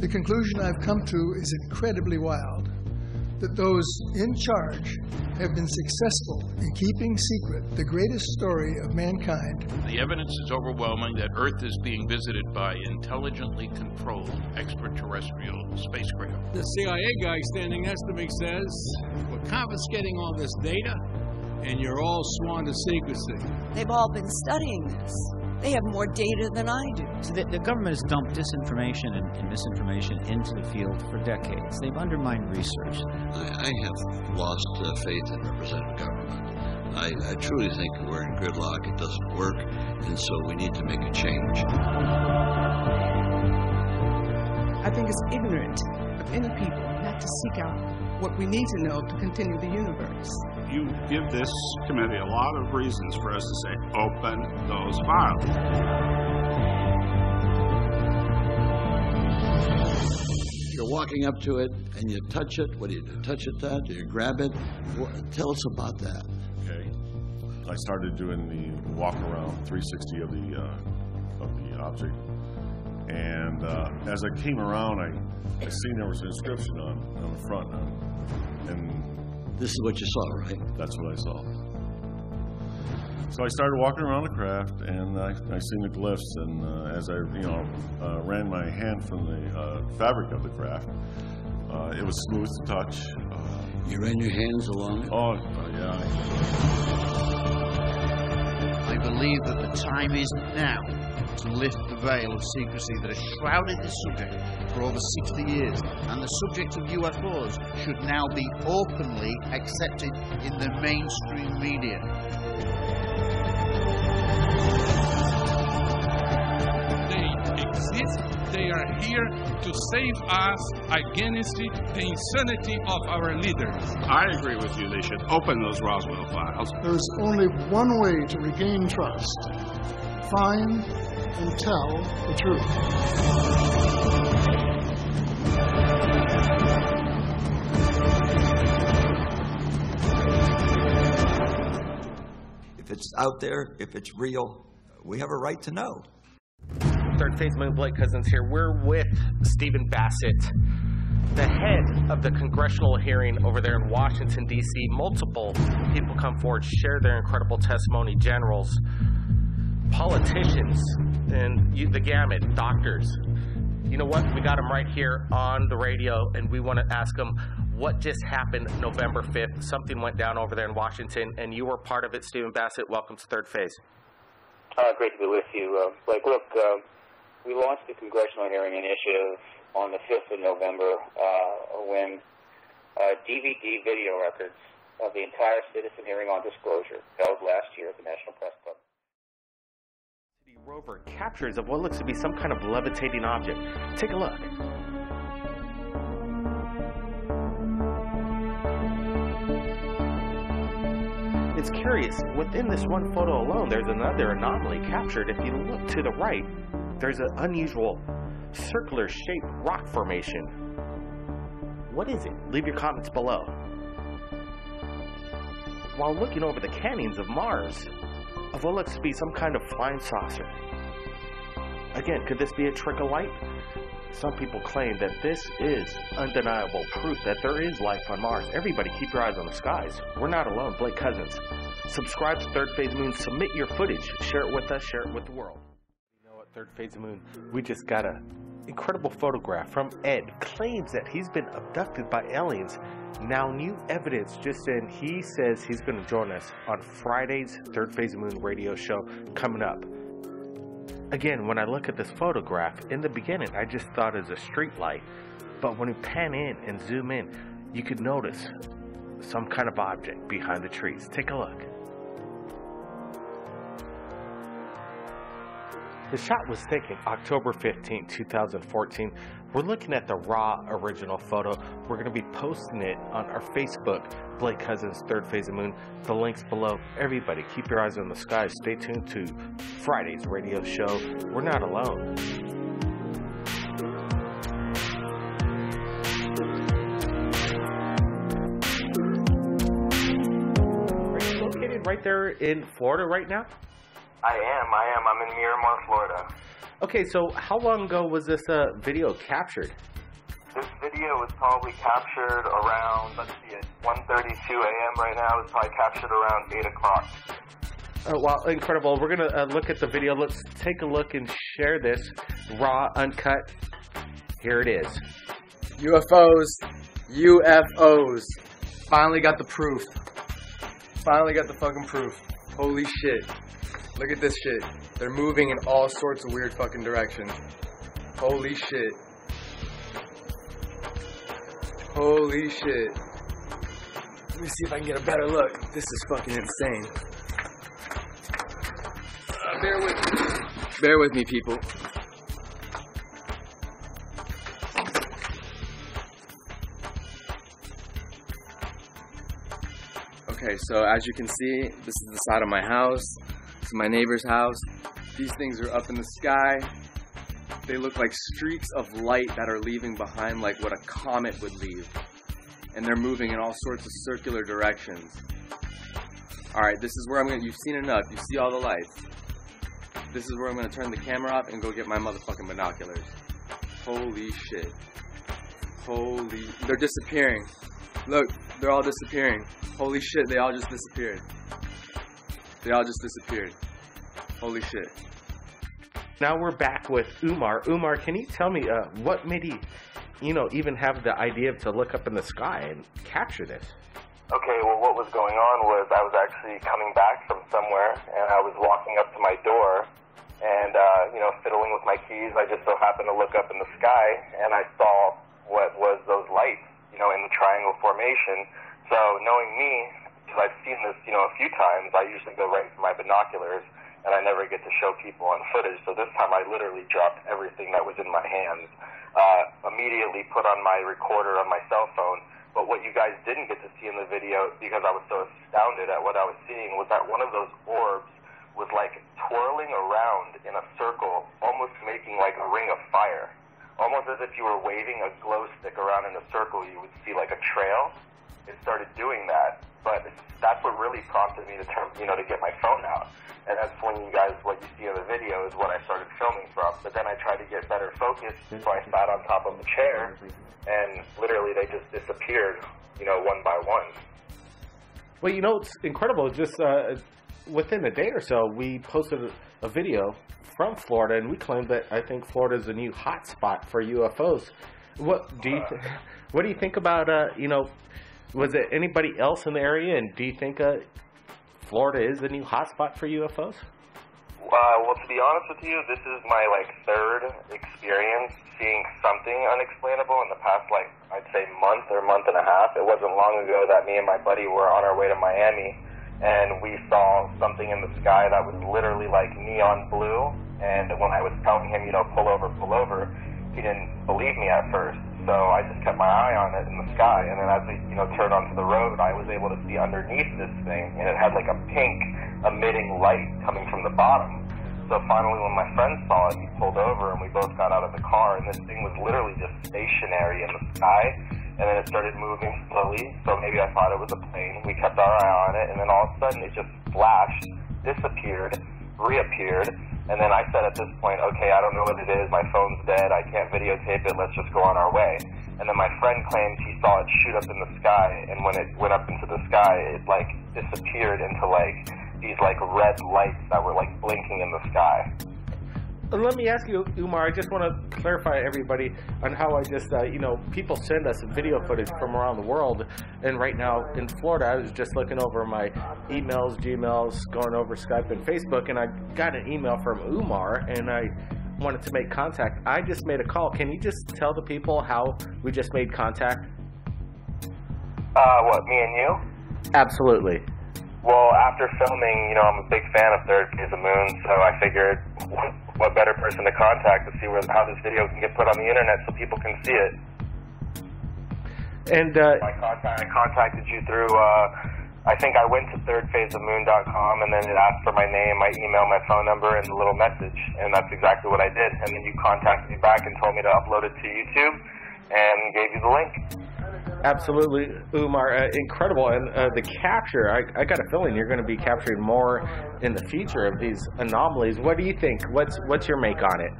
The conclusion I've come to is incredibly wild, that those in charge have been successful in keeping secret the greatest story of mankind. The evidence is overwhelming that Earth is being visited by intelligently controlled extraterrestrial spacecraft. The CIA guy standing next to me says, we're confiscating all this data, and you're all sworn to secrecy. They've all been studying this. They have more data than I do. So the government has dumped disinformation and misinformation into the field for decades. They've undermined research. I have lost faith in representative government. I truly think we're in gridlock. It doesn't work, and so we need to make a change. I think it's ignorant of any people not to seek out what we need to know to continue the universe. You give this committee a lot of reasons for us to say, open those files. You're walking up to it and you touch it. What do you do? Touch it that? Do you grab it? Tell us about that. Okay. I started doing the walk around 360 of the object. And as I came around, I seen there was an inscription on the front. And this is what you saw, right? That's what I saw. So I started walking around the craft, and I seen the glyphs. And as I, ran my hand from the fabric of the craft, it was smooth to touch. You ran your hands along it? Oh, yeah. I believe that the time is now to lift the veil of secrecy that has shrouded this subject for over 60 years, and the subject of UFOs should now be openly accepted in the mainstream media. They exist, they are here to save us against the insanity of our leaders. I agree with you, they should open those Roswell files. There's only one way to regain trust. Find and tell the truth. If it's out there, if it's real, we have a right to know. Third Phase Moon, Blake Cousins here. We're with Stephen Bassett, the head of the congressional hearing over there in Washington, D.C. Multiple people come forward, share their incredible testimony. Generals, politicians, and the gamut, doctors. You know what? We got them right here on the radio, and we want to ask them what just happened November 5th. Something went down over there in Washington, and you were part of it, Stephen Bassett. Welcome to Third Phase. Great to be with you. Blake, look, we launched the Congressional Hearing Initiative on the 5th of November when DVD video records of the entire citizen hearing on disclosure held last year at the National Press Club. The rover captures of what looks to be some kind of levitating object. Take a look. It's curious, within this one photo alone, there's another anomaly captured. If you look to the right, there's an unusual circular-shaped rock formation. What is it? Leave your comments below. While looking over the canyons of Mars, of what looks to be some kind of flying saucer. Again, could this be a trick of light? Some people claim that this is undeniable proof that there is life on Mars. Everybody keep your eyes on the skies. We're not alone. Blake Cousins. Subscribe to Third Phase Moon. Submit your footage. Share it with us. Share it with the world. You know what, Third Phase Moon, we just got an incredible photograph from Ed. Claims that he's been abducted by aliens. Now new evidence just in. He says he's going to join us on Friday's Third Phase Moon radio show coming up. Again, when I look at this photograph, in the beginning, I just thought it was a street light. But when you pan in and zoom in, you could notice some kind of object behind the trees. Take a look. The shot was taken October 15, 2014. We're looking at the raw original photo. We're going to be posting it on our Facebook, Blake Cousins, Third Phase of Moon. The link's below. Everybody, keep your eyes on the skies. Stay tuned to Friday's radio show. We're not alone. Are you located right there in Florida right now? I am. I'm in Miramar, Florida. Okay, so how long ago was this video captured? video was probably captured around, let's see it, 1:32 a.m. right now. It's probably captured around 8 o'clock. Wow, incredible. We're going to look at the video. Let's take a look and share this raw, uncut. Here it is. UFOs. UFOs. Finally got the proof. Finally got the fucking proof. Holy shit. Look at this shit. They're moving in all sorts of weird fucking directions. Holy shit. Holy shit. Let me see if I can get a better look. This is fucking insane. Bear with me. Bear with me, people. Okay, so as you can see, this is the side of my house. This is my neighbor's house. These things are up in the sky. They look like streaks of light that are leaving behind like what a comet would leave. And they're moving in all sorts of circular directions. Alright, this is where I'm going to... You've seen enough. You see all the lights. This is where I'm going to turn the camera off and go get my motherfucking binoculars. Holy shit. Holy... They're disappearing. Look, they're all disappearing. Holy shit, they all just disappeared. They all just disappeared. Holy shit. Now we're back with Umar. Umar, can you tell me what made you, even have the idea to look up in the sky and capture this? Okay, well, what was going on was I was actually coming back from somewhere, and I was walking up to my door, and, fiddling with my keys. I just so happened to look up in the sky, and I saw what was those lights, in the triangle formation. So knowing me, because I've seen this, a few times, I usually go right for my binoculars, and I never get to show people on footage. So this time I literally dropped everything that was in my hands, immediately put on my recorder on my cell phone. But what you guys didn't get to see in the video, because I was so astounded at what I was seeing, was that one of those orbs was like twirling around in a circle, almost making like a ring of fire. Almost as if you were waving a glow stick around in a circle, you would see like a trail. It started doing that, but that's what really prompted me to to get my phone out. And that's when what you see in the video is what I started filming from. But then I tried to get better focus, so I sat on top of the chair, and literally they just disappeared, one by one. Well, it's incredible. Just within a day or so, we posted a video from Florida, and we claimed that I think Florida is a new hotspot for UFOs. What do you think about was it anybody else in the area, and do you think Florida is a new hotspot for UFOs? Well, to be honest with you, this is my third experience seeing something unexplainable in the past I'd say month or month and a half. It wasn't long ago that me and my buddy were on our way to Miami, and we saw something in the sky that was literally like neon blue. And when I was telling him, pull over, he didn't believe me at first. So I just kept my eye on it in the sky. And then as we, turned onto the road, I was able to see underneath this thing, and it had like a pink emitting light coming from the bottom. So finally, when my friend saw it, he pulled over, and we both got out of the car, and this thing was literally just stationary in the sky. And then it started moving slowly, so maybe I thought it was a plane. We kept our eye on it, and then all of a sudden it just flashed, disappeared, reappeared. And then I said at this point, okay, I don't know what it is, my phone's dead, I can't videotape it, let's just go on our way. And then my friend claimed he saw it shoot up in the sky, and when it went up into the sky, it disappeared into these red lights that were blinking in the sky. Let me ask you, Umar, I just want to clarify everybody on how I just, people send us video footage from around the world, and right now in Florida, I was just looking over my emails, Gmails, going over Skype and Facebook, and I got an email from Umar, and I wanted to make contact. I just made a call. Can you just tell the people how we just made contact? What, me and you? Absolutely. Well, after filming, I'm a big fan of Third Phase of Moon, so I figured what better person to contact to see how this video can get put on the internet so people can see it. And I contacted you through, I think I went to thirdphaseofmoon.com, and then it asked for my name, my email, my phone number, and a little message, and that's exactly what I did. And then you contacted me back and told me to upload it to YouTube, and gave you the link. Absolutely, Umar, incredible. And the capture, I got a feeling you're going to be capturing more in the future of these anomalies. What do you think? What's your make on it?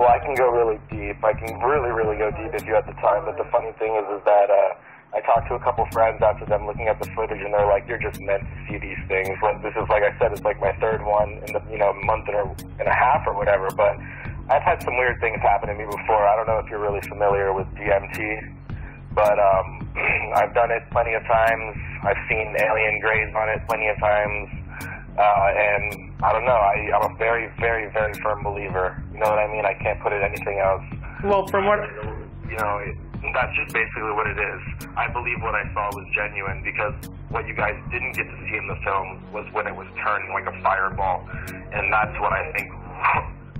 Well, I can go really deep. I can really, really go deep if you have the time. But the funny thing is that I talked to a couple friends after them looking at the footage, and they're like, "You're just meant to see these things." Like, this is, like I said, it's like my third one in the month and a half or whatever. But I've had some weird things happen to me before. I don't know if you're really familiar with DMT, but I've done it plenty of times. I've seen alien grays on it plenty of times. And I don't know, I'm a very, very, very firm believer. You know what I mean? I can't put it anything else. Well, from what... That's just basically what it is. I believe what I saw was genuine because what you guys didn't get to see in the film was when it was turning like a fireball. And that's what I think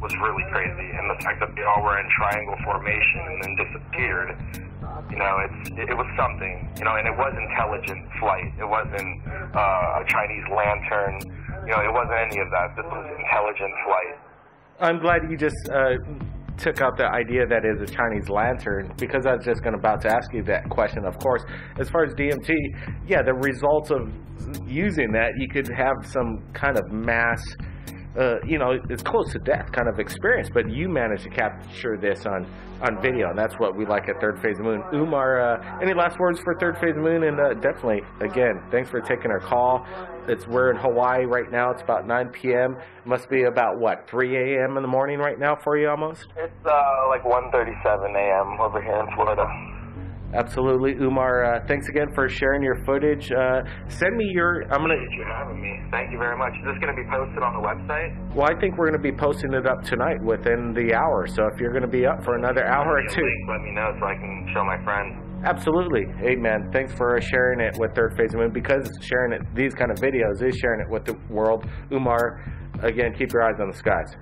was really crazy. And the fact that they all were in triangle formation and then disappeared. It was something, and it was intelligent flight. It wasn't a Chinese lantern. It wasn't any of that. This was intelligent flight. I'm glad you just took out the idea that is a Chinese lantern, because I was just about to ask you that question. Of course, as far as DMT, yeah, the results of using that, you could have some kind of mass, it's close to death kind of experience, but you managed to capture this on video, and that's what we like at Third Phase of the Moon. Umar, any last words for Third Phase of the Moon? And definitely, again, thanks for taking our call. We're in Hawaii right now. It's about 9 p.m. It must be about, 3 a.m. in the morning right now for you almost? It's like 1:37 a.m. over here in Florida. Absolutely. Umar, thanks again for sharing your footage. Send me your... Appreciate you having me. Thank you very much. Is this going to be posted on the website? Well, I think we're going to be posting it up tonight within the hour. So if you're going to be up for another hour or two... Let me know so I can show my friends. Absolutely. Hey, man, thanks for sharing it with Third Phase of the Moon, because sharing it, these kind of videos is sharing it with the world. Umar, again, keep your eyes on the skies.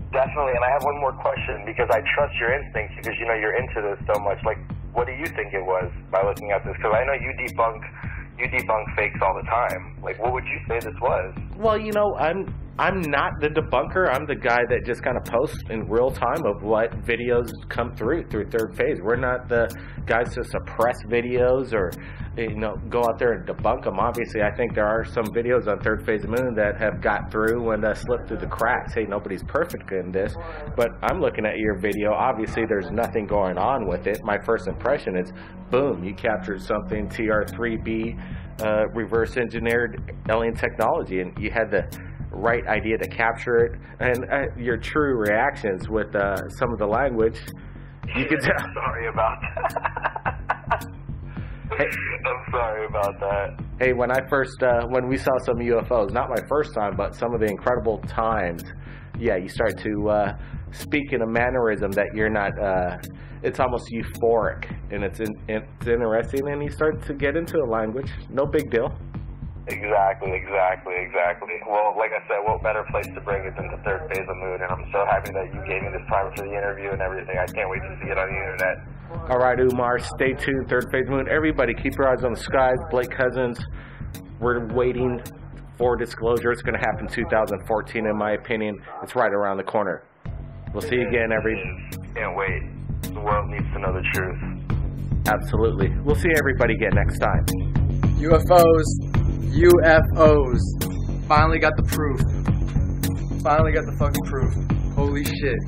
Definitely, and I have one more question, because I trust your instincts, because you're into this so much. Like, what do you think it was by looking at this? Because I know you debunk fakes all the time. Like, what would you say this was? Well, I'm not the debunker. I'm the guy that just kind of posts in real time of what videos come through Third Phase. We're not the guys to suppress videos or go out there and debunk them. Obviously, I think there are some videos on Third Phase of the Moon that have got through and slipped through the cracks. Hey, nobody's perfect in this, but I'm looking at your video. Obviously, there's nothing going on with it. My first impression is, boom, you captured something TR-3B, reverse engineered alien technology, and you had the right idea to capture it, and your true reactions with some of the language, you could tell. Sorry about that. Hey, I'm sorry about that. Hey, when we saw some UFOs, not my first time, but some of the incredible times, yeah, you start to speak in a mannerism that you're not, it's almost euphoric, and it's interesting, and you start to get into a language. No big deal. Exactly. Well, like I said, what better place to bring it than the Third Phase of the Moon, and I'm so happy that you gave me this time for the interview and everything. I can't wait to see it on the internet. All right, Umar, stay tuned, Third Phase of the Moon. Everybody, keep your eyes on the skies. Blake Cousins, we're waiting for disclosure. It's going to happen 2014, in my opinion. It's right around the corner. We'll see you again, Can't wait. The world needs to know the truth. Absolutely. We'll see everybody again next time. UFOs. Finally got the proof. Finally got the fucking proof. Holy shit.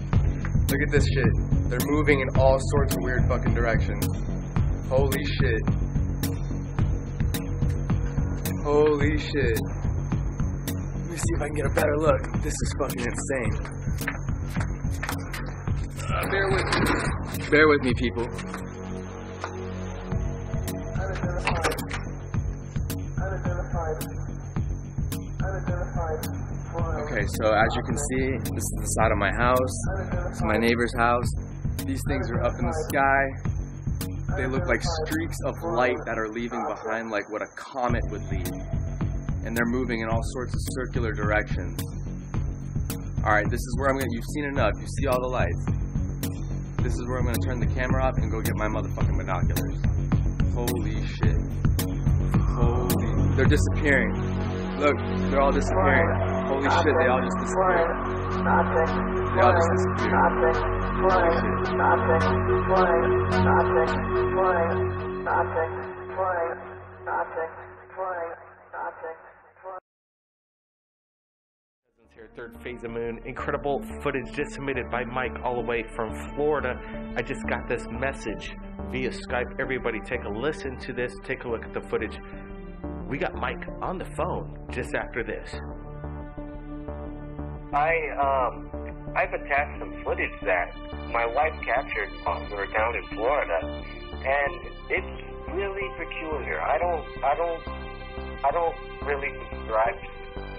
Look at this shit. They're moving in all sorts of weird fucking directions. Holy shit. Holy shit. Let me see if I can get a better look. This is fucking insane. Bear with me. Bear with me, people. Okay, so as you can see, this is the side of my house. This is my neighbor's house. These things are up in the sky. They look like streaks of light that are leaving behind like what a comet would leave. And they're moving in all sorts of circular directions. Alright, this is where I'm gonna, you've seen enough, you see all the lights. This is where I'm gonna turn the camera off and go get my motherfucking binoculars. Holy shit. Holy, they're disappearing. Look, they're all disappearing. Holy shit, they all just disappeared. They all just disappeared. Holy shit. Third phase of moon. Incredible footage just submitted by Mike all the way from Florida. I just got this message via Skype. Everybody take a listen to this. Take a look at the footage. We got Mike on the phone just after this. I've attached some footage that my wife captured while we were down in Florida, and it's really peculiar. I don't really describe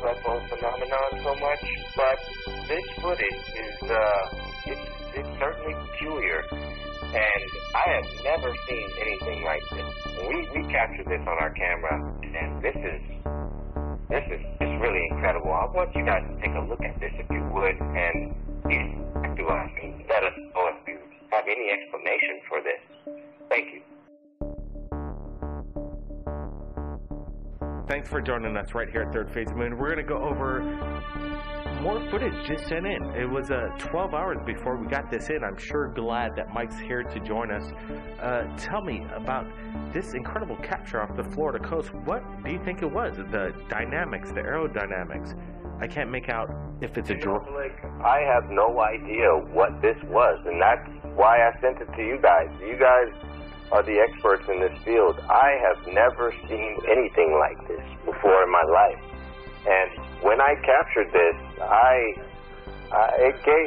UFO phenomenon so much, but this footage is it's certainly peculiar, and I have never seen anything like this. We captured this on our camera, and this is really incredible. I want you guys to take a look at this if you would, and please back to us and let us know if you have any explanation for this. Thank you. Thanks for joining us right here at Third Phase Moon. We're going to go over more footage just sent in. It was 12 hours before we got this in. I'm sure glad that Mike's here to join us. Tell me about this incredible capture off the Florida coast. What do you think it was? The dynamics, the aerodynamics. I can't make out if it's a drone. I have no idea what this was, and that's why I sent it to you guys. You guys are the experts in this field. I have never seen anything like this before in my life. And when I captured this,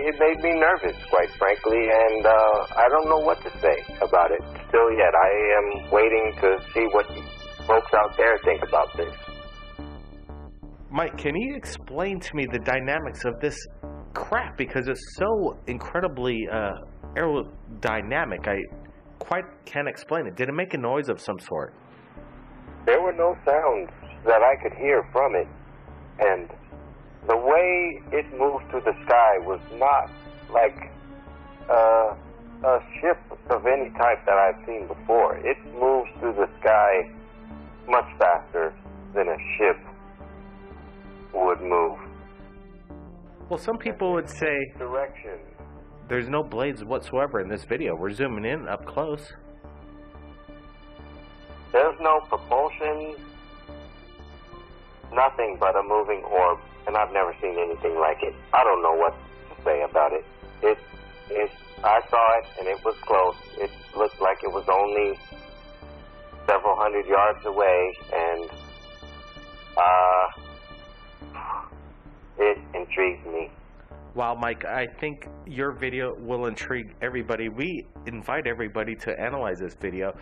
it made me nervous, quite frankly, and I don't know what to say about it still yet. I am waiting to see what folks out there think about this. Mike, can you explain to me the dynamics of this crap? Because it's so incredibly aerodynamic. I quite can't explain it. Did it make a noise of some sort? There were no sounds that I could hear from it, and the way it moved through the sky was not like a ship of any type that I've seen before. It moves through the sky much faster than a ship would move. Well, some people would say direction. There's no blades whatsoever in this video. We're zooming in up close. There's no propulsion, nothing but a moving orb, and I've never seen anything like it. I don't know what to say about it. I saw it, and it was close. It looked like it was only several hundred yards away, and it intrigued me. Wow, Mike, I think your video will intrigue everybody. We invite everybody to analyze this video.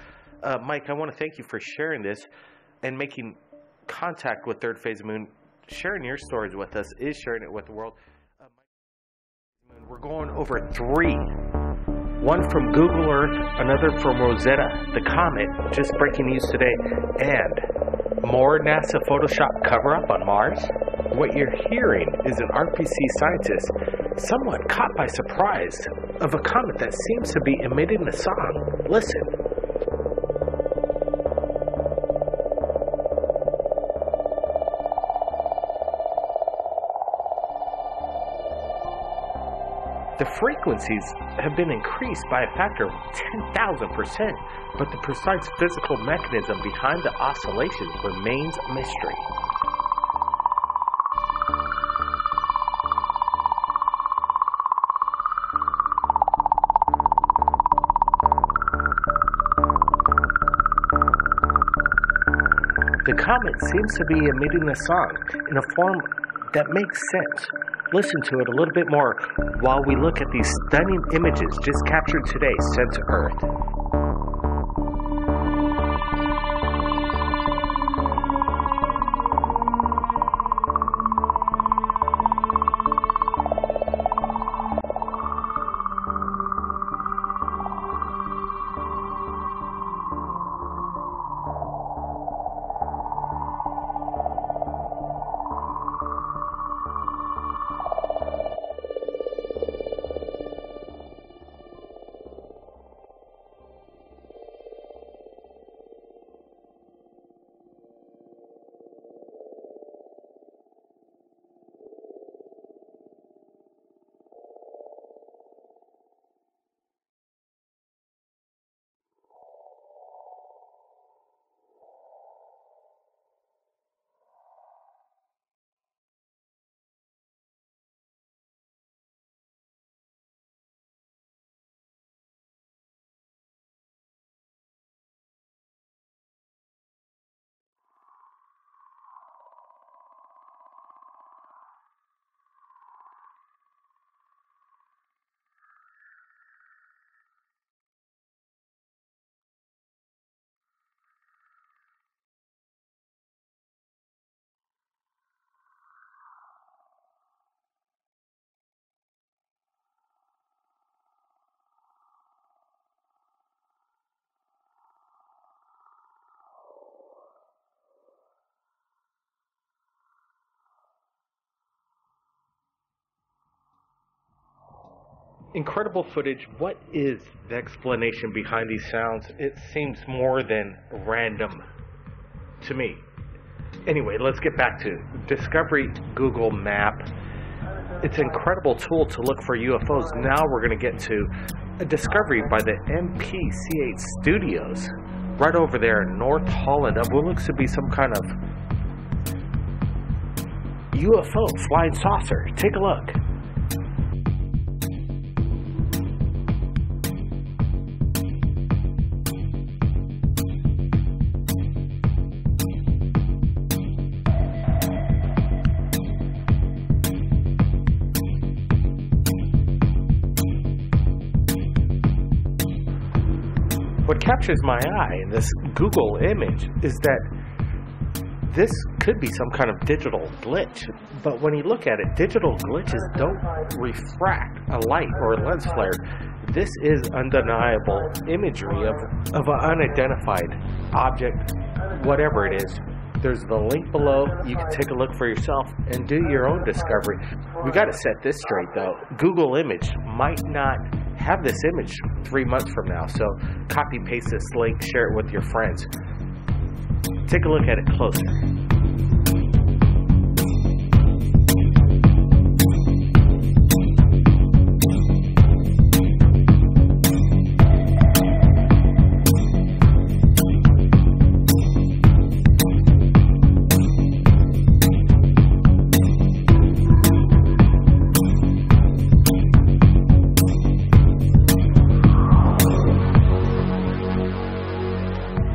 Mike, I want to thank you for sharing this and making contact with Third Phase Moon. Sharing your stories with us is sharing it with the world. We're going over 3. One from Google Earth, another from Rosetta, the comet, just breaking news today, and more NASA Photoshop cover-up on Mars. What you're hearing is an RPC scientist somewhat caught by surprise of a comet that seems to be emitting a song. Listen. The frequencies have been increased by a factor of 10,000%, but the precise physical mechanism behind the oscillations remains a mystery. The comet seems to be emitting a song in a form that makes sense. Listen to it a little bit more while we look at these stunning images just captured today sent to Earth. incredible footage. What is the explanation behind these sounds? It seems more than random to me. Anyway, let's get back to Discovery Google Map. It's an incredible tool to look for UFOs. Now we're going to get to a discovery by the MPC8 Studios right over there in North Holland of what looks to be some kind of UFO flying saucer. Take a look. What captures my eye in this Google image is that this could be some kind of digital glitch, but when you look at it, digital glitches don't refract a light or a lens flare. This is undeniable imagery of an unidentified object, whatever it is. There's the link below. You can take a look for yourself and do your own discovery. We got to set this straight though. Google Image might not have this image 3 months from now, so copy paste this link, share it with your friends. Take a look at it closer.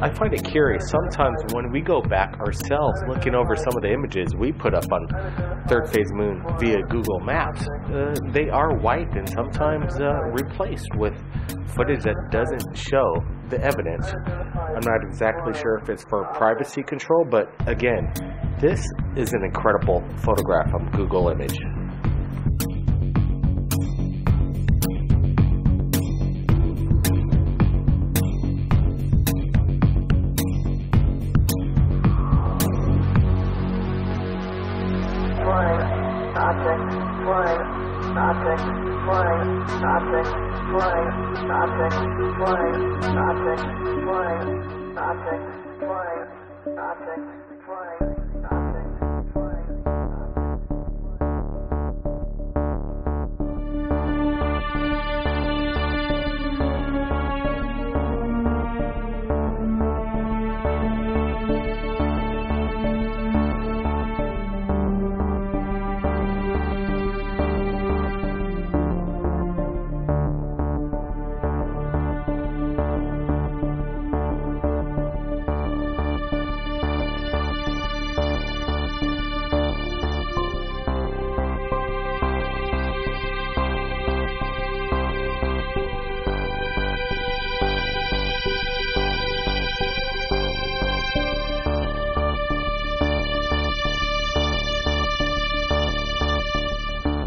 I find it curious, sometimes when we go back ourselves looking over some of the images we put up on Third Phase Moon via Google Maps, they are wiped and sometimes replaced with footage that doesn't show the evidence. I'm not exactly sure if it's for privacy control, but again, this is an incredible photograph of Google Image.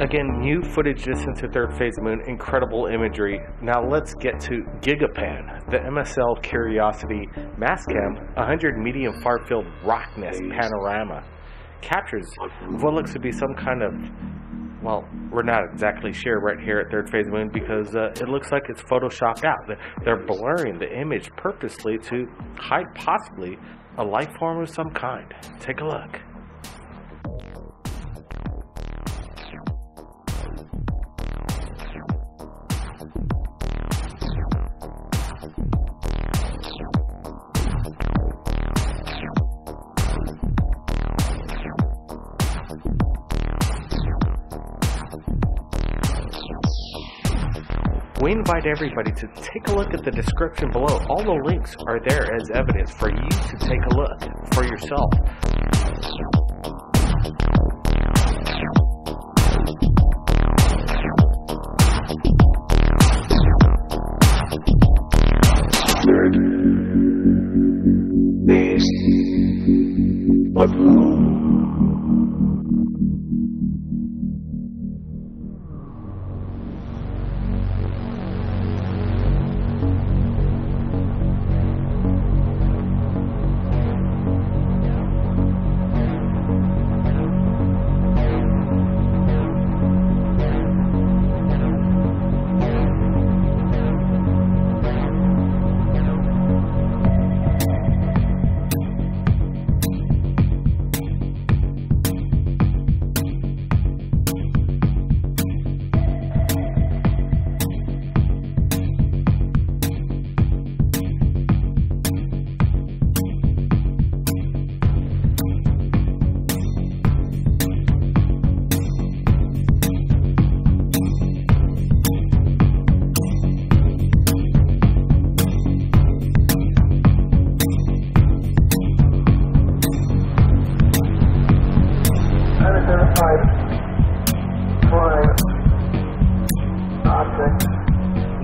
Again, new footage just into Third Phase Moon, incredible imagery. Now let's get to Gigapan, the MSL Curiosity Mastcam 100 medium far field rock nest panorama. Captures what looks to be some kind of, well, we're not exactly sure right here at Third Phase Moon because it looks like it's photoshopped out. They're blurring the image purposely to hide possibly a life form of some kind. Take a look. We invite everybody to take a look at the description below. All the links are there as evidence for you to take a look for yourself.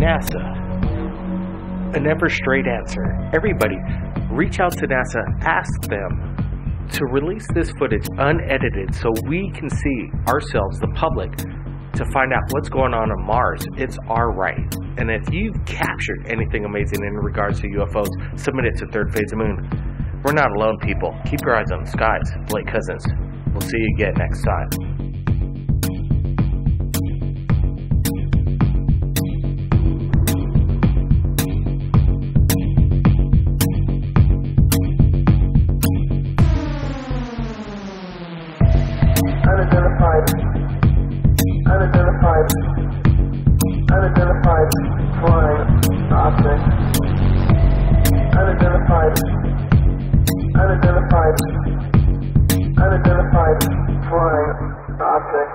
NASA. A never straight answer. Everybody, reach out to NASA, ask them to release this footage unedited so we can see ourselves, the public, to find out what's going on Mars. It's our right. And if you've captured anything amazing in regards to UFOs, submit it to Third Phase of Moon. We're not alone, people. Keep your eyes on the skies. Blake Cousins. We'll see you again next time. Unidentified flying object. Unidentified flying object.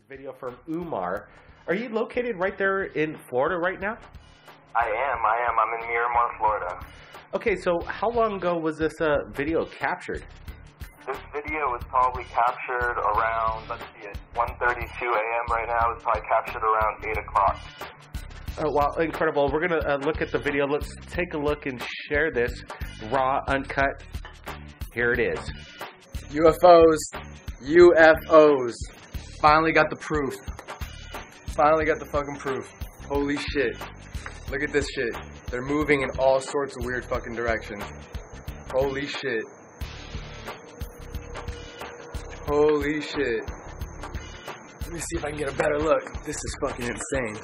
Video from Umar. Are you located right there in Florida right now? I am. I'm in Miramar, Florida. Okay, so how long ago was this video captured? This video was probably captured around, let's see, at 1:32 a.m. right now. It's probably captured around 8 o'clock. Oh, wow, incredible. We're going to look at the video. Let's take a look and share this. Raw, uncut. Here it is. UFOs. Finally got the proof. Finally got the fucking proof. Holy shit. Look at this shit. They're moving in all sorts of weird fucking directions. Holy shit. Holy shit. Let me see if I can get a better look. This is fucking insane.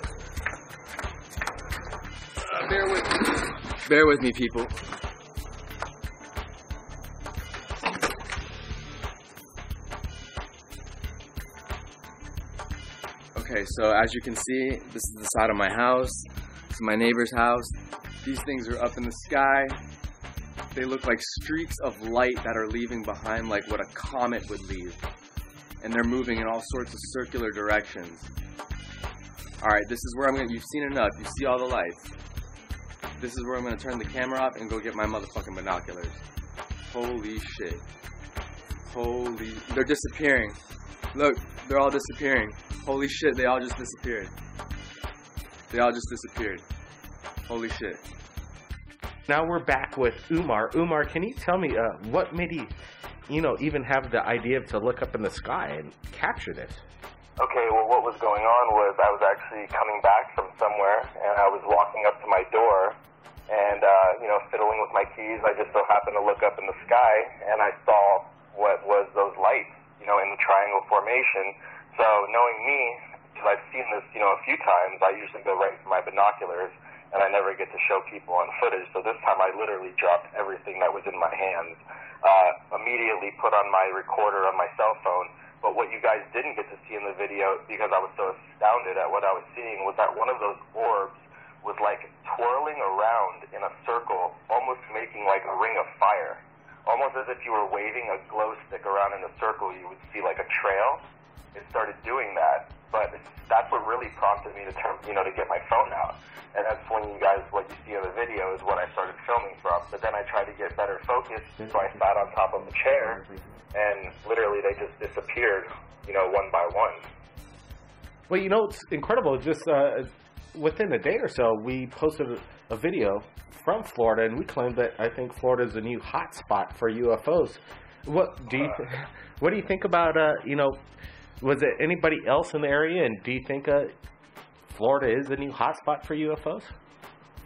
Bear with me. Bear with me, people. Okay, so as you can see, this is the side of my house. This is my neighbor's house. These things are up in the sky. They look like streaks of light that are leaving behind like what a comet would leave. And they're moving in all sorts of circular directions. Alright, this is where I'm gonna, you've seen enough, you see all the lights. This is where I'm gonna turn the camera off and go get my motherfucking binoculars. Holy shit. Holy, they're disappearing. Look, they're all disappearing. Holy shit, they all just disappeared. They all just disappeared. Holy shit. Now we're back with Umar. Umar, can you tell me what made you, even have the idea to look up in the sky and capture this? Okay, well, what was going on was I was actually coming back from somewhere, and I was walking up to my door, and, fiddling with my keys. I just so happened to look up in the sky, and I saw what was those lights, in the triangle formation. So knowing me, because I've seen this, a few times, I usually go right for my binoculars, and I never get to show people on footage. So this time I literally dropped everything that was in my hands, immediately put on my recorder on my cell phone. But what you guys didn't get to see in the video, because I was so astounded at what I was seeing, was that one of those orbs was like twirling around in a circle, almost making like a ring of fire. Almost as if you were waving a glow stick around in a circle, you would see like a trail. It started doing that, but that's what really prompted me to to get my phone out. And that's when what you see in the video is what I started filming from. But then I tried to get better focus, so I sat on top of the chair, and literally they just disappeared, one by one. Well, it's incredible. Just within a day or so, we posted a video from Florida, and we claimed that I think Florida is a new hotspot for UFOs. What do you think about was it anybody else in the area, and do you think Florida is a new hotspot for UFOs?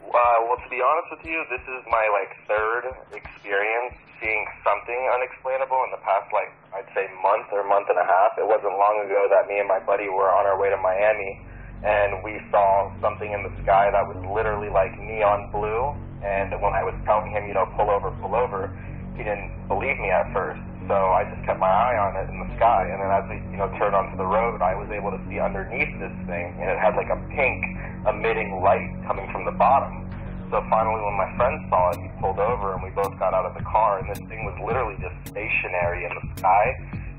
Well, to be honest with you, this is my third experience seeing something unexplainable in the past I'd say month or month and a half. It wasn't long ago that me and my buddy were on our way to Miami, and we saw something in the sky that was literally like neon blue. And when I was telling him, pull over, he didn't believe me at first. So I just kept my eye on it in the sky. And then as we, turned onto the road, I was able to see underneath this thing, and it had like a pink emitting light coming from the bottom. So finally, when my friend saw it, he pulled over, and we both got out of the car, and this thing was literally just stationary in the sky.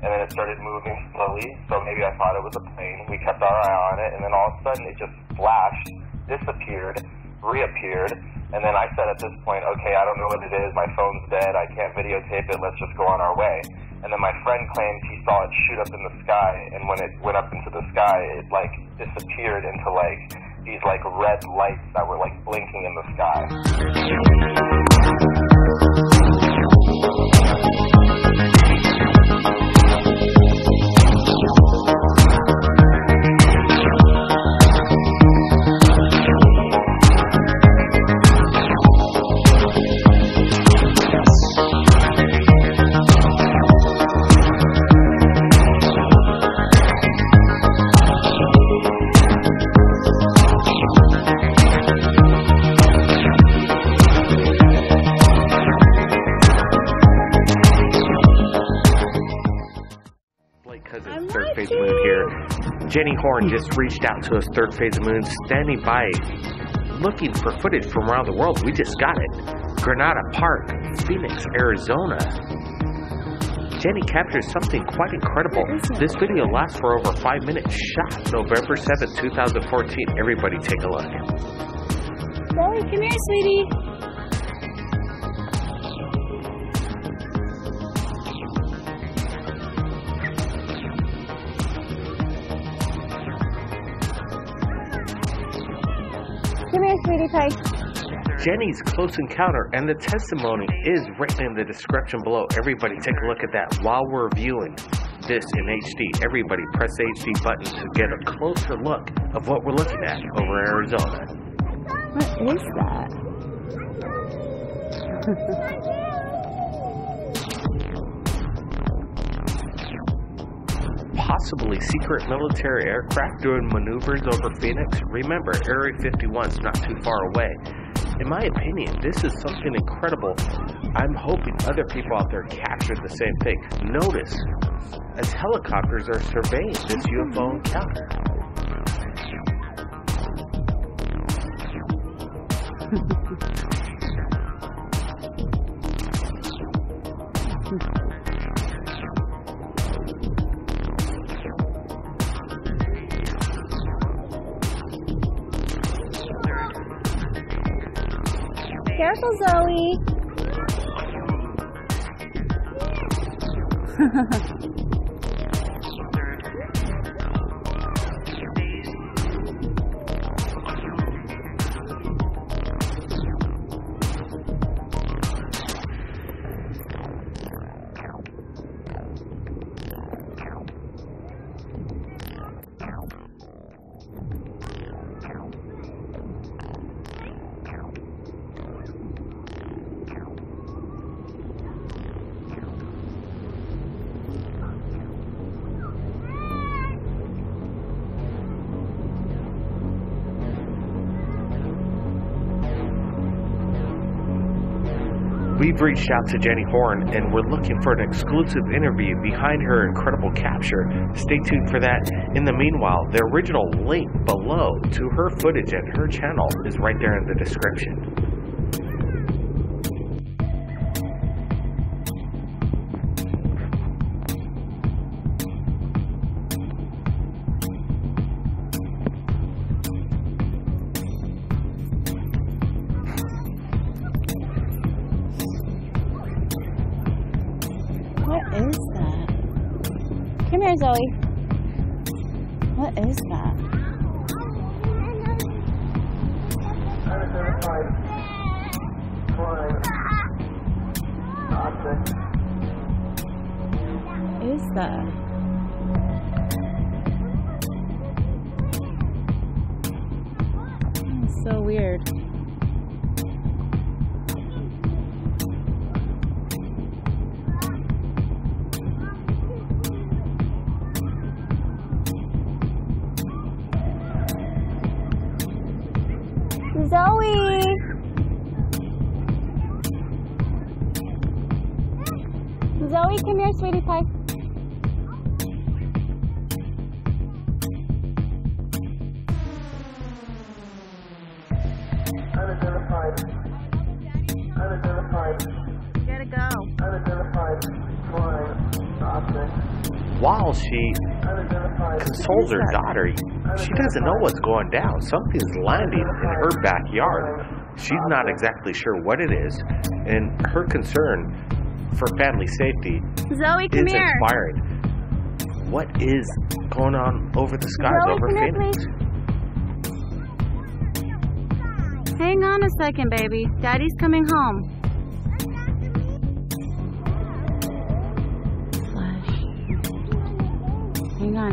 and then it started moving slowly, so maybe I thought it was a plane. We kept our eye on it, and then all of a sudden it just flashed, disappeared, reappeared, and then I said at this point, okay, I don't know what it is, my phone's dead, I can't videotape it, let's just go on our way. And then my friend claims he saw it shoot up in the sky, and when it went up into the sky, it like disappeared into like these like red lights that were like blinking in the sky. Third phase moon here. Jenny Horn just reached out to us, third phase moon, standing by, looking for footage from around the world. We just got it. Granada Park, Phoenix, Arizona. Jenny captured something quite incredible. This video lasts for over 5 minutes. Shot November 7th, 2014. Everybody take a look. Zoe, come here, sweetie. Come here, sweetie pie. Jenny's close encounter, and the testimony is written in the description below. Everybody take a look at that while we're viewing this in HD. Everybody press the HD button to get a closer look of what we're looking at over Arizona. What is that? Possibly secret military aircraft doing maneuvers over Phoenix. Remember, Area 51's not too far away. In my opinion, this is something incredible. I'm hoping other people out there captured the same thing. Notice, as helicopters are surveying this UFO encounter. Careful, Zoe. We've reached out to Jenny Horn, and we're looking for an exclusive interview behind her incredible capture. Stay tuned for that. In the meanwhile, the original link below to her footage and her channel is right there in the description. What is that? Come here, Zoe. What is that? Unidentified flying object. What is that? It's so weird. Zoe! Zoe, come here, sweetie pie. Unidentified. Unidentified. You gotta go. Unidentified flying object. while she consoles her daughter, she doesn't know what's going down. Something's landing in her backyard. She's not exactly sure what it is, and her concern for family safety Zoe, come is here. inspiring. What is going on over the skies Zoe, over come here, Phoenix? please. Hang on a second, baby. Daddy's coming home. Flash. Hang on,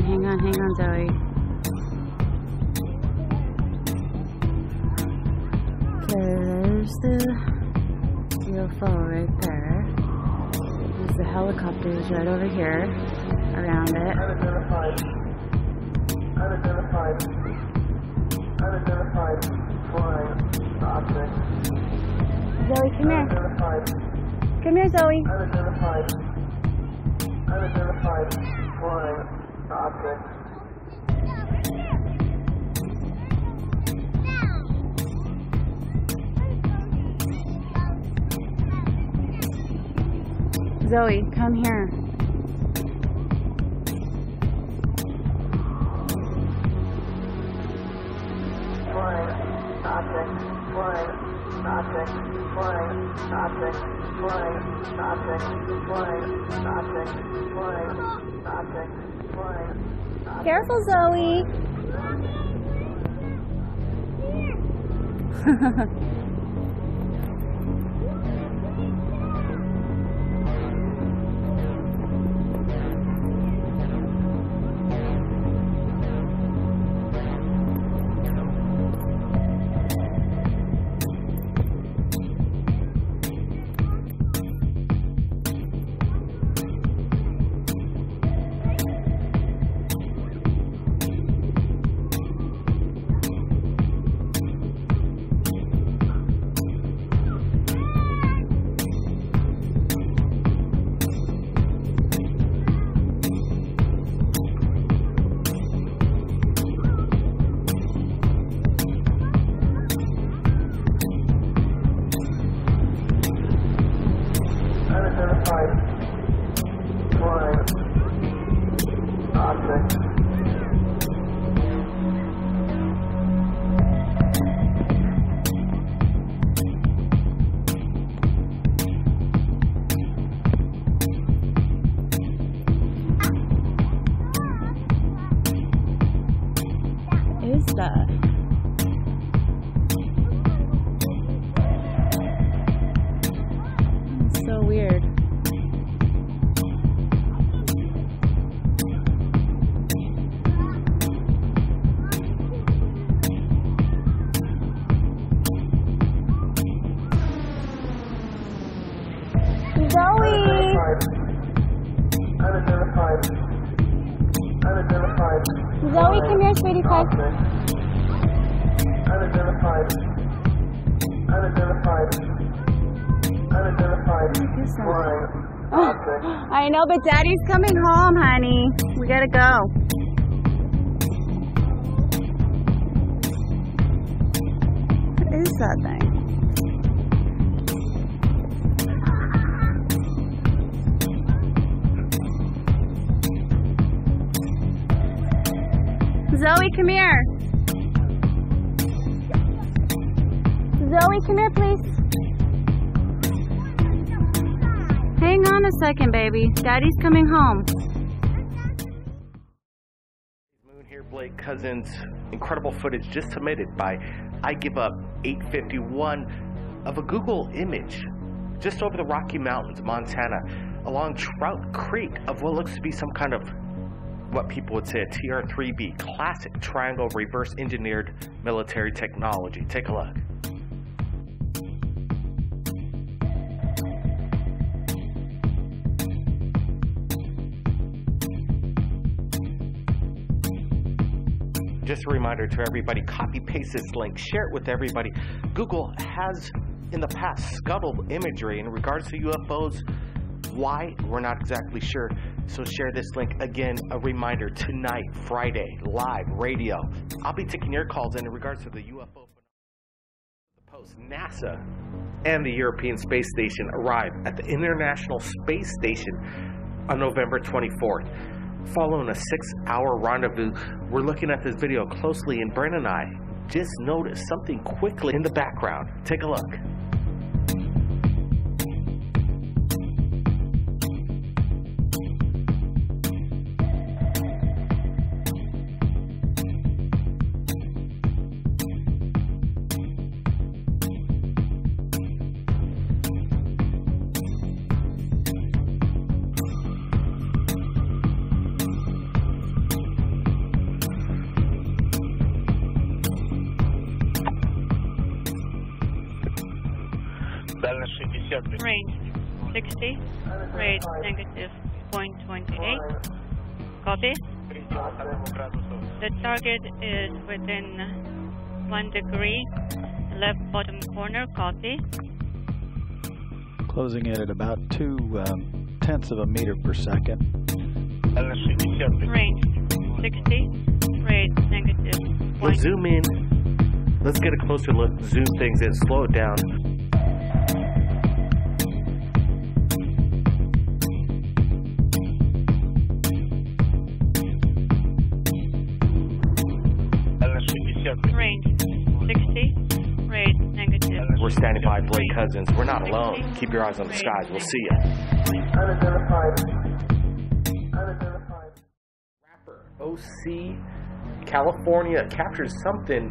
Zoe. Okay, there's the UFO right there. There's the helicopters right over here, around it. Unidentified flying object. Zoe, come here. Come here, Zoe. Unidentified flying object. Zoe, come here. Flying object. Flying object. Flying object. Flying object. Flying object. Flying object. Flying. Careful, Zoe. Unidentified flying object. Is that? It's so weird. Zoe! Unidentified. Zoe, come here, sweetie pie. Unidentified flying object. I know, but Daddy's coming home, honey. We gotta go. What is that thing? Zoe, come here. Zoe, come here, please. Hang on a second, baby. Daddy's coming home. Moon here, Blake Cousins. Incredible footage just submitted by I Give Up 851 of a Google image just over the Rocky Mountains, Montana, along Trout Creek of what looks to be some kind of, what people would say, a TR-3B, classic triangle reverse engineered military technology. Take a look. Just a reminder to everybody, copy paste this link, share it with everybody. Google has in the past scuttled imagery in regards to UFOs. Why? We're not exactly sure. So share this link. Again, a reminder, tonight, Friday, live radio. I'll be taking your calls in regards to the UFO. The Post, NASA and the European Space Station arrive at the International Space Station on November 24th. Following a 6-hour rendezvous, we're looking at this video closely, and Brandon and I just noticed something quickly in the background. Take a look. Range 60, rate negative 0.28. Copy. The target is within 1 degree, left bottom corner. Copy. Closing it at about 0.2 of a meter per second. Range 60, rate negative. Let's zoom in. Let's get a closer look, zoom things in, slow it down. Range 60, rate negative. We're standing by Blake Cousins. We're not alone. Keep your eyes on the skies. We'll see you. Rapper OC California captures something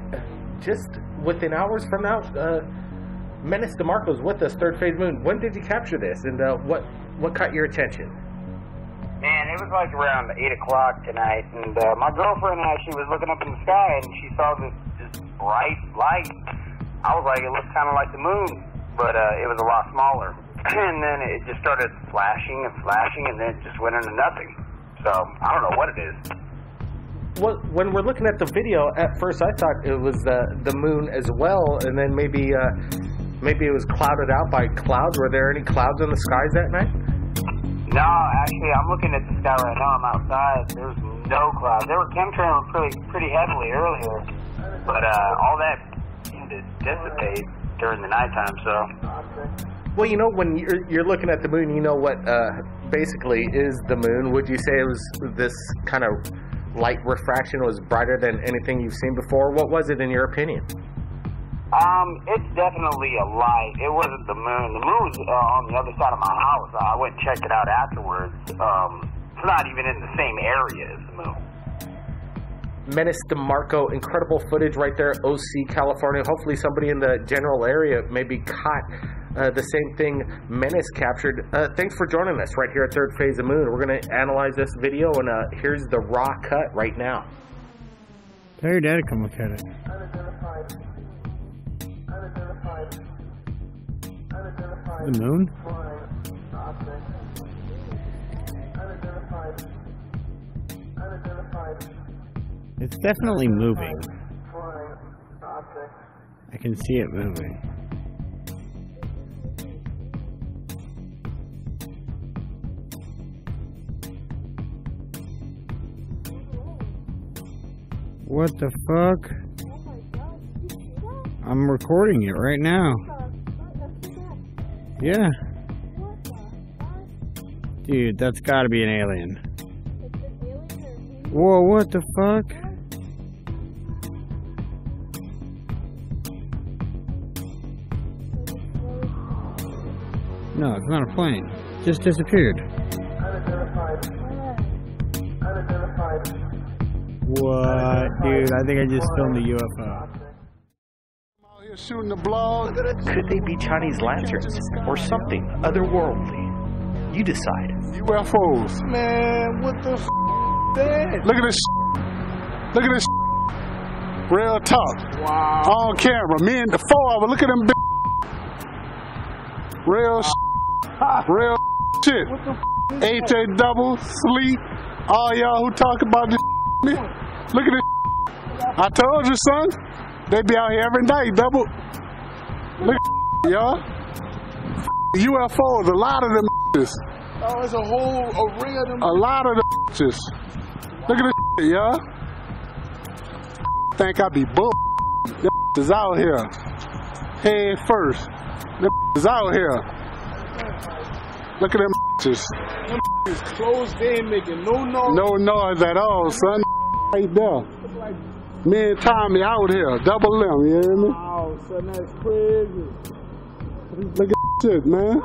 just within hours from now. Menace DeMarco's with us, Third Phase Moon. When did you capture this, and what caught your attention? Man, it was like around 8 o'clock tonight, and my girlfriend and I, she was looking up in the sky, and she saw this bright light. I was like, it looks kind of like the moon, but it was a lot smaller. And then it just started flashing and flashing, and then it just went into nothing. So, I don't know what it is. Well, when we're looking at the video, at first I thought it was the moon as well, and then maybe it was clouded out by clouds. Were there any clouds in the skies that night? No, actually, I'm looking at the sky right now. I'm outside. There's no clouds. They were chemtrailing pretty heavily earlier, but all that seemed to dissipate during the nighttime. So, well, you know, when you're looking at the moon, you know what basically is the moon. Would you say it was this kind of light refraction was brighter than anything you've seen before? What was it in your opinion? It's definitely a light. It wasn't the moon. The moon's on the other side of my house. I went and checked it out afterwards. It's not even in the same area as the moon. Menace DeMarco, incredible footage right there, OC, California. Hopefully somebody in the general area maybe caught the same thing Menace captured. Thanks for joining us right here at Third Phase of Moon. We're going to analyze this video, and here's the raw cut right now. Tell your dad to come look at it. The moon? It's definitely moving. I can see it moving. What the fuck? I'm recording it right now. Yeah. Dude, that's gotta be an alien. Whoa, what the fuck? No, it's not a plane. It just disappeared. What? Dude, I think I just filmed a UFO. Shooting the blog. Could they be Chinese lanterns or something otherworldly? You decide. UFOs. Man, what the f*** that? Look at this. Look at this. Real talk. Wow. On camera. Me and the four of them. Look at them. Real real shit. What the H.A. double, sleep. All y'all who talk about this. Look at this. I told you, son. They be out here every night, double. Look at y'all. UFOs, a lot of them. Oh, there's a whole array of them. A lot of them. Look at this, y'all. Think I be bull. Them is out here. Head first. Them is out here. Look at them. just It's closed. They ain't making no noise. no noise at all, son. Right there. Me and Tommy out here, double limb, you hear me? Wow, son, that's crazy. Look at shit, man.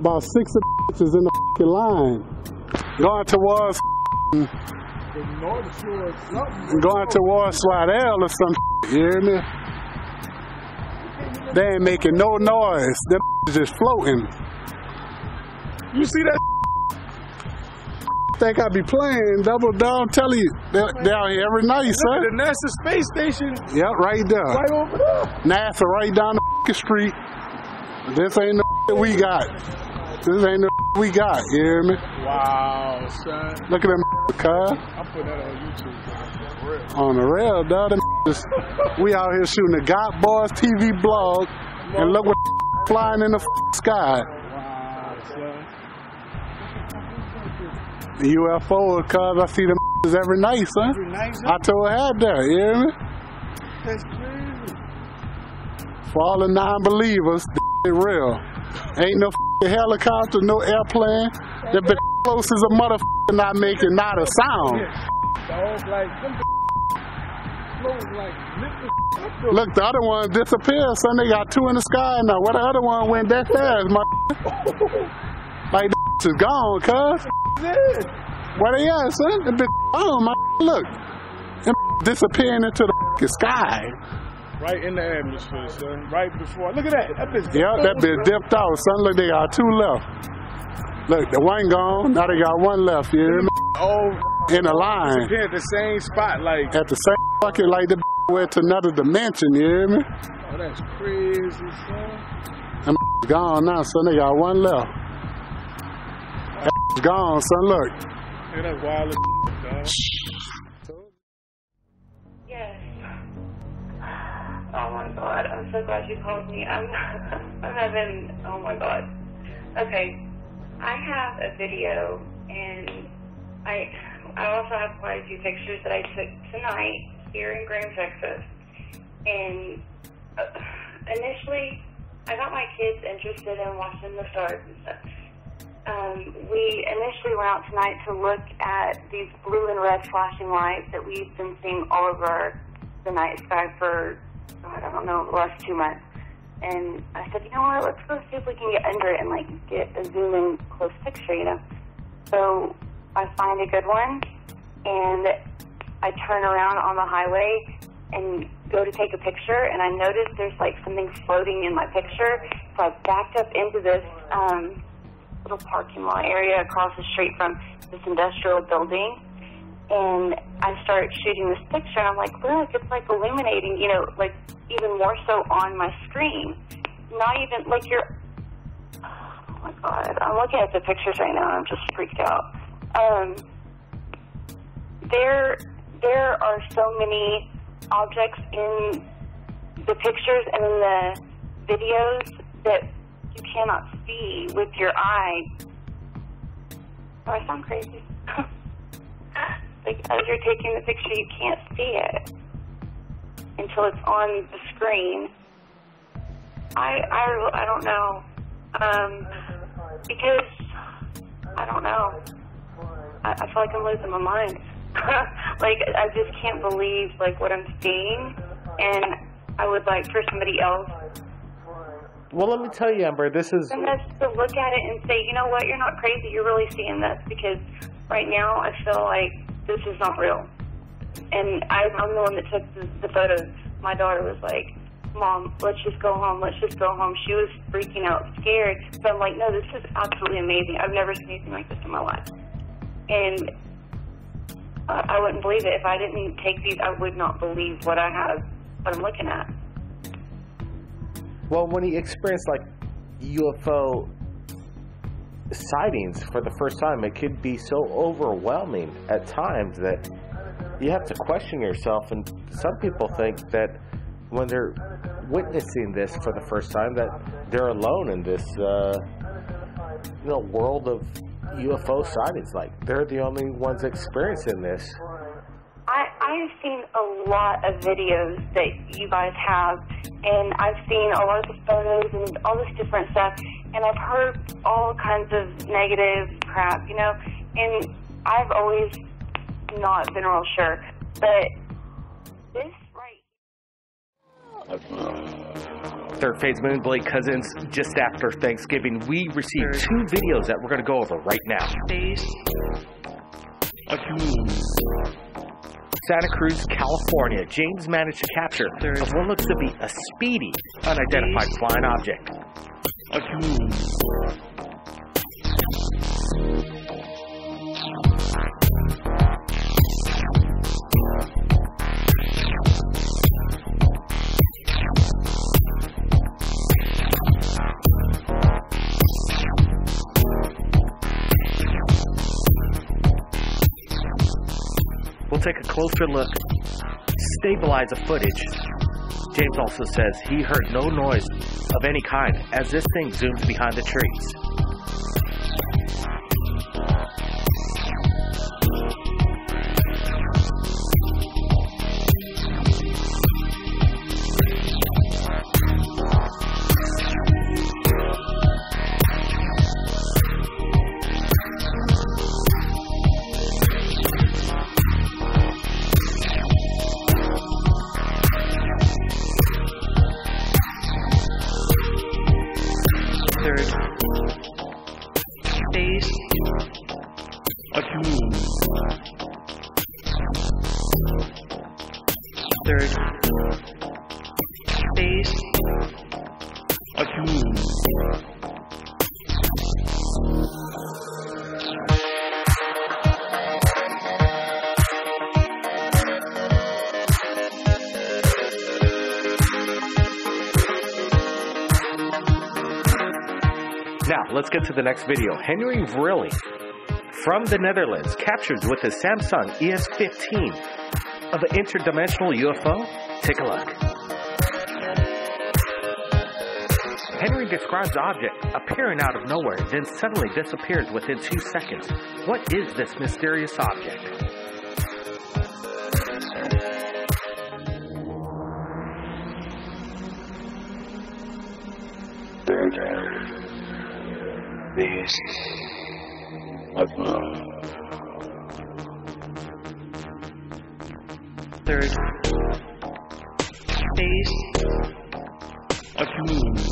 About 6 of the is in the fucking line. Going towards Slidell or some shit, you hear me? They ain't making no noise. Them just floating. You see that? Think I be playing double down, telling you. They're out here every night, son. The NASA space station. Yep, right there. Right over there. NASA right down the street. This ain't the we got. This ain't the we got, you hear me? Wow, son. Look at them cuz. I'm putting that on YouTube. For real. On the rail, dog. We out here shooting the Got Boys TV blog, and look what flying in the sky. Wow, son. The UFO, cuz I see them every night, son. Every night, son? I told her out there, you hear me? That's crazy. For all the non-believers, it real. Ain't no helicopter, no airplane. That been close as a motherfucker not making not a sound. Dog, like, them like, look, the other one disappeared, son. They got 2 in the sky now. Where the other one went that fast, my like, that is gone, cuz. Where they at, son? That bitch gone, my look. Them disappearing into the sky. Right in the atmosphere, son. Right before. Look at that. That bitch dipped Yeah, that bitch dipped out, son. Look, they got 2 left. Look, the one gone. Now they got 1 left, you hear me? Oh, in a line. At the same spot, like. At the same bucket, like the went to another dimension, you hear me? Oh, that's crazy, son. Them gone now, son. They got 1 left. That gone, son. Look. Yeah, that's wild as dog. Yes. Oh my God, I'm so glad you called me. I'm having, oh my God. Okay, I have a video, and I also have quite a few pictures that I took tonight here in Graham, Texas. And initially, I got my kids interested in watching the stars and stuff. We initially went out tonight to look at these blue and red flashing lights that we've been seeing all over the night sky for, I don't know, the last 2 months. And I said, you know what, let's go see if we can get under it and, like, get a zoom-in close picture, you know. So I find a good one, and I turn around on the highway and go to take a picture, and I notice there's, like, something floating in my picture. So I backed up into this little parking lot area across the street from this industrial building. And I start shooting this picture, and I'm like, look, it's like illuminating, you know, like even more so on my screen. Not even, like oh my God, I'm looking at the pictures right now, and I'm just freaked out. There are so many objects in the pictures and in the videos that you cannot see with your eye. Do I sound crazy? Like, as you're taking the picture, you can't see it until it's on the screen. I don't know. Because, I don't know. I feel like I'm losing my mind. Like, I just can't believe, like, what I'm seeing. And I would like for somebody else. Well, let me tell you, Amber, this is... And that's to look at it and say, you know what, you're not crazy, you're really seeing this. Because right now, I feel like this is not real. And I'm the one that took the photos. My daughter was like, Mom, let's just go home, let's just go home. She was freaking out, scared. So I'm like, no, this is absolutely amazing. I've never seen anything like this in my life. And I wouldn't believe it. If I didn't take these, I would not believe what I'm looking at. Well, when you experience, like, UFO sightings for the first time, it could be so overwhelming at times that you have to question yourself. And some people think that when they're witnessing this for the first time, that they're alone in this world of UFO sightings. Like, they're the only ones experiencing this. I've seen a lot of videos that you guys have, and I've seen a lot of the photos and all this different stuff, and I've heard all kinds of negative crap, you know, and I've always not been real sure, but this Third Phase Moonblade Cousins, just after Thanksgiving, we received 2 videos that we're going to go over right now. Santa Cruz, California. James managed to capture what looks to be a speedy, unidentified flying object. We'll take a closer look, stabilize the footage. James also says he heard no noise of any kind as this thing zoomed behind the trees. Now, let's get to the next video. Henry Vrille from the Netherlands captured with his Samsung ES15 of an interdimensional UFO. Take a look. Henry describes the object appearing out of nowhere, then suddenly disappears within 2 seconds. What is this mysterious object? Third phase of moon. Third phase of moon.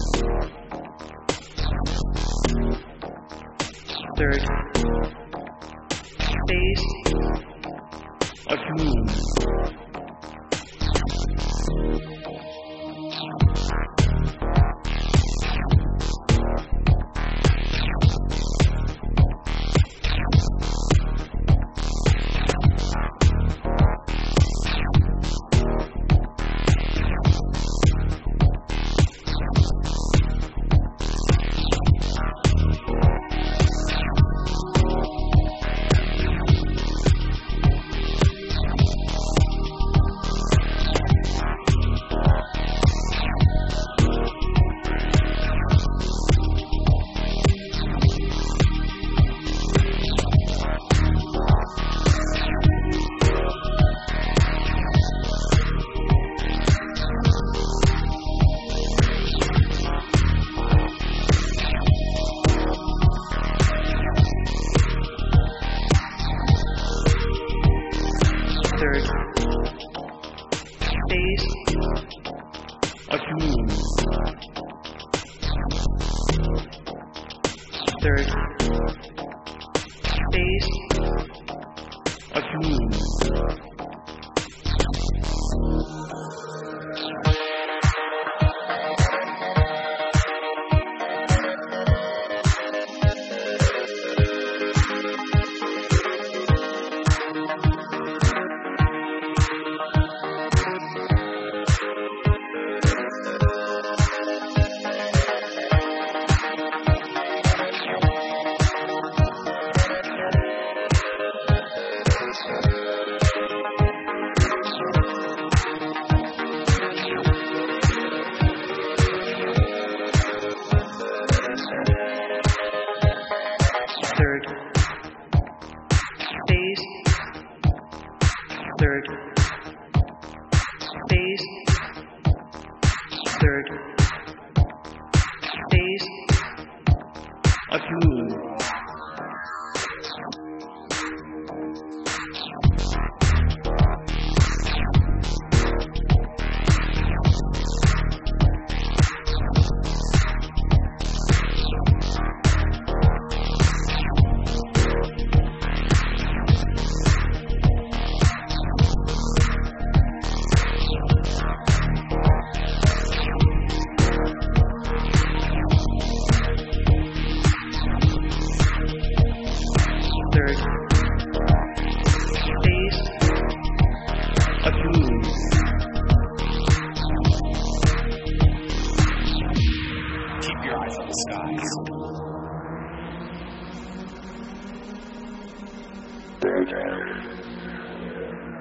again.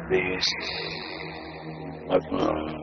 Beast of love.